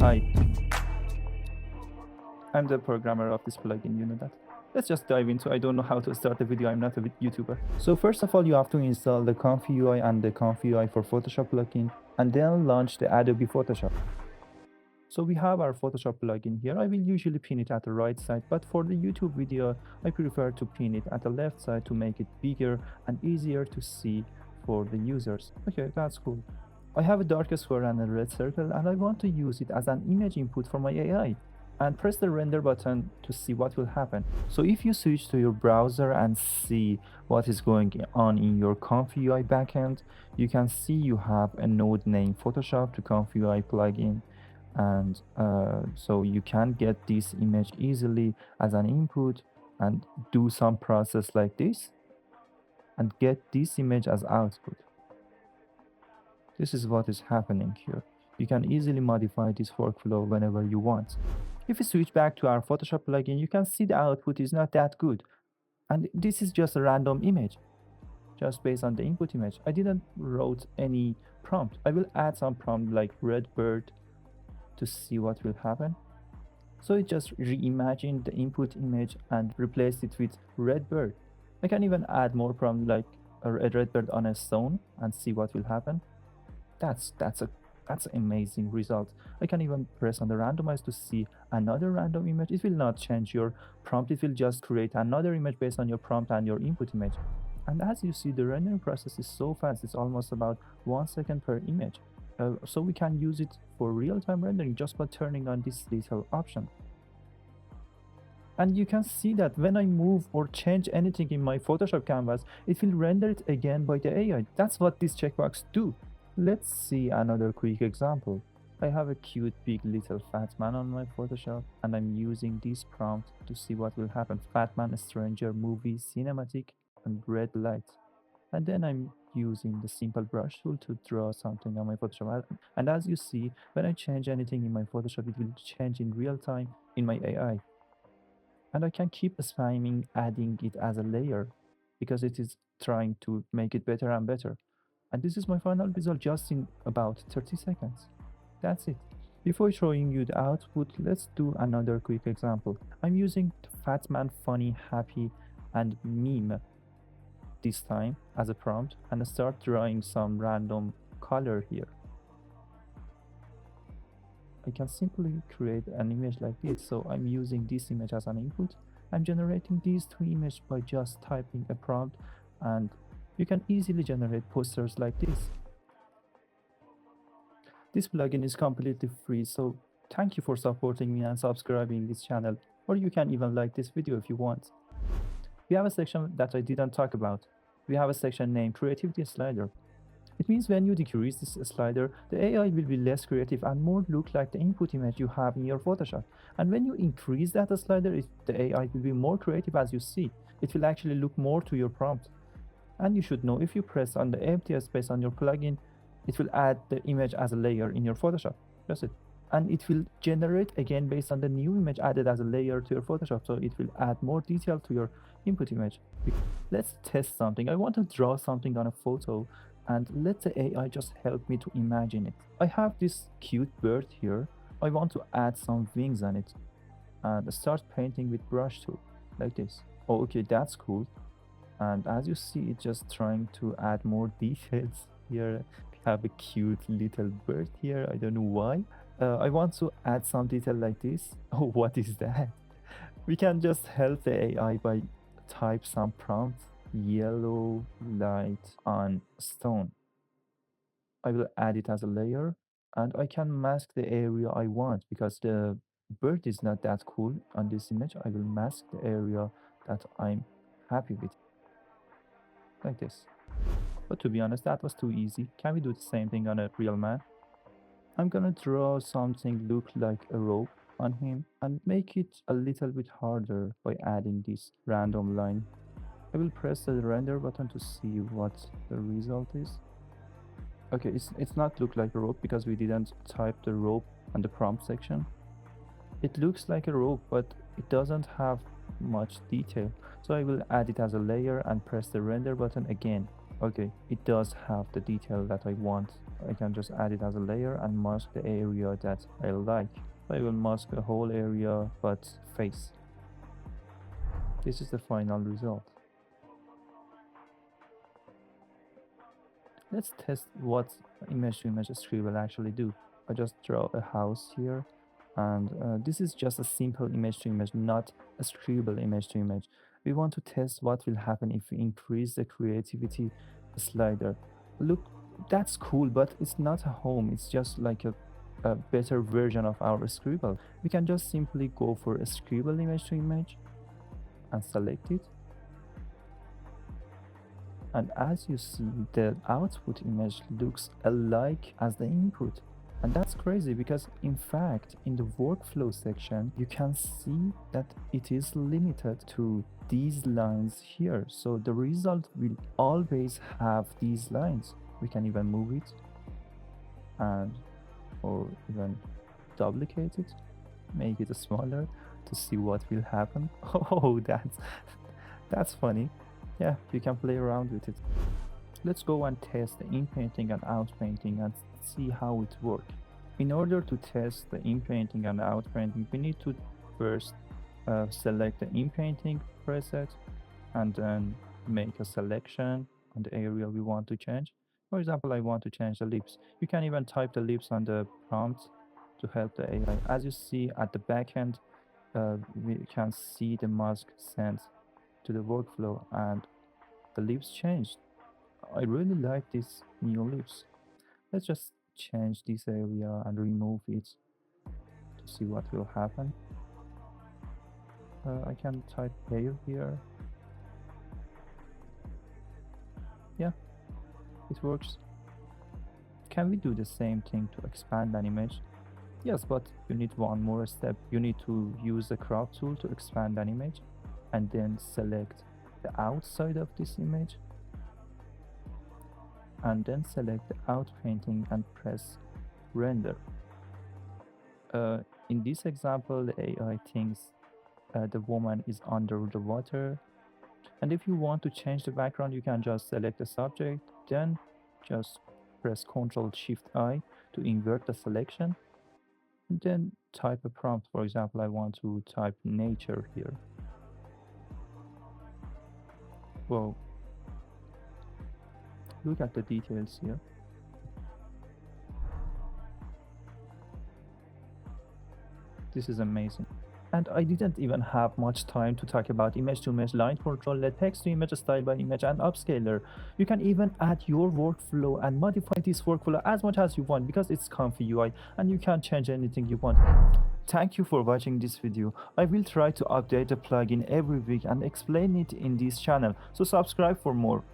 Hi, I'm the programmer of this plugin, you know that. Let's just dive into. I don't know how to start a video, I'm not a YouTuber. So first of all, you have to install the ComfyUI and the ComfyUI for Photoshop plugin, and then launch the Adobe Photoshop. So we have our Photoshop plugin here. I will usually pin it at the right side, but for the YouTube video, I prefer to pin it at the left side to make it bigger and easier to see for the users. Okay, that's cool. I have a dark square and a red circle, and I want to use it as an image input for my AI. And press the render button to see what will happen. So if you switch to your browser and see what is going on in your ComfyUI backend, you can see you have a node named Photoshop to ComfyUI plugin, and so you can get this image easily as an input and do some process like this and get this image as output. This is what is happening here. You can easily modify this workflow whenever you want. If we switch back to our Photoshop plugin, you can see the output is not that good. And this is just a random image, just based on the input image. I didn't wrote any prompt. I will add some prompt like red bird to see what will happen. So it just reimagined the input image and replaced it with red bird. I can even add more prompt like a red bird on a stone and see what will happen. That's an amazing result. I can even press on the randomize to see another random image. It will not change your prompt. It will just create another image based on your prompt and your input image. And as you see, the rendering process is so fast. It's almost about 1 second per image. So we can use it for real-time rendering just by turning on this little option. And you can see that when I move or change anything in my Photoshop canvas, it will render it again by the AI. That's what this checkbox do. Let's see another quick example. I have a cute big little fat man on my Photoshop, and I'm using this prompt to see what will happen. Fat man, stranger, movie, cinematic, and red light. And then I'm using the simple brush tool to draw something on my Photoshop. And as you see, when I change anything in my Photoshop, it will change in real time in my AI. And I can keep spamming adding it as a layer because it is trying to make it better and better. And this is my final result just in about 30 seconds. That's it. Before showing you the output, let's do another quick example. I'm using the fat man funny, happy, and meme this time as a prompt and start drawing some random color here. I can simply create an image like this. So I'm using this image as an input. I'm generating these two images by just typing a prompt, and you can easily generate posters like this. This plugin is completely free, so thank you for supporting me and subscribing this channel, or you can even like this video if you want. We have a section that I didn't talk about. We have a section named Creativity Slider. It means when you decrease this slider, the AI will be less creative and more look like the input image you have in your Photoshop. And when you increase that slider, the AI will be more creative as you see. It will actually look more to your prompt. And you should know if you press on the empty space on your plugin, it will add the image as a layer in your Photoshop. That's it. And it will generate again based on the new image added as a layer to your Photoshop. So it will add more detail to your input image. Let's test something. I want to draw something on a photo and let the AI just help me to imagine it. I have this cute bird here. I want to add some wings on it and start painting with brush tool like this. Oh, okay, that's cool. And as you see, it's just trying to add more details here. We have a cute little bird here. I don't know why. I want to add some detail like this. Oh, what is that? We can just help the AI by type some prompt, yellow light on stone. I will add it as a layer, and I can mask the area I want because the bird is not that cool on this image. I will mask the area that I'm happy with, like this. But to be honest, that was too easy. Can we do the same thing on a real man? I'm gonna draw something look like a rope on him and make it a little bit harder by adding this random line. I will press the render button to see what the result is. Okay, it's not look like a rope because we didn't type the rope on the prompt section. It looks like a rope, but it doesn't have much detail. So I will add it as a layer and press the render button again. Okay, it does have the detail that I want. I can just add it as a layer and mask the area that I like. I will mask the whole area but face. This is the final result. Let's test what image to image scribble actually do. I just draw a house here, and this is just a simple image to image, not a scribble image to image. We want to test what will happen if we increase the creativity slider. Look, that's cool, but it's not a home. It's just like a better version of our scribble. We can just simply go for a scribble image to image and select it. And as you see, the output image looks alike as the input. And that's crazy because in fact, in the workflow section, you can see that it is limited to these lines here. So the result will always have these lines. We can even move it and or even duplicate it, make it smaller to see what will happen. Oh, that's funny. Yeah, you can play around with it. Let's go and test the inpainting and outpainting and see how it works. In order to test the inpainting and outpainting, we need to first select the inpainting preset and then make a selection on the area we want to change. For example, I want to change the lips. You can even type the lips on the prompt to help the AI. As you see at the back end, we can see the mask sent to the workflow and the lips changed. I really like these new lips. Let's just change this area and remove it to see what will happen. I can type pale here. Yeah, it works. Can we do the same thing to expand an image? Yes, but you need one more step. You need to use the crop tool to expand an image and then select the outside of this image and then select the outpainting and press render. In this example, the AI thinks the woman is under the water. And if you want to change the background, you can just select the subject, then just press Ctrl-Shift-I to invert the selection, and then type a prompt. For example, I want to type nature here. Whoa. Look at the details here. This is amazing. And I didn't even have much time to talk about image to image line control, text to image, style by image, and upscaler. You can even add your workflow and modify this workflow as much as you want because it's ComfyUI and you can change anything you want. Thank you for watching this video. I will try to update the plugin every week and explain it in this channel, so subscribe for more.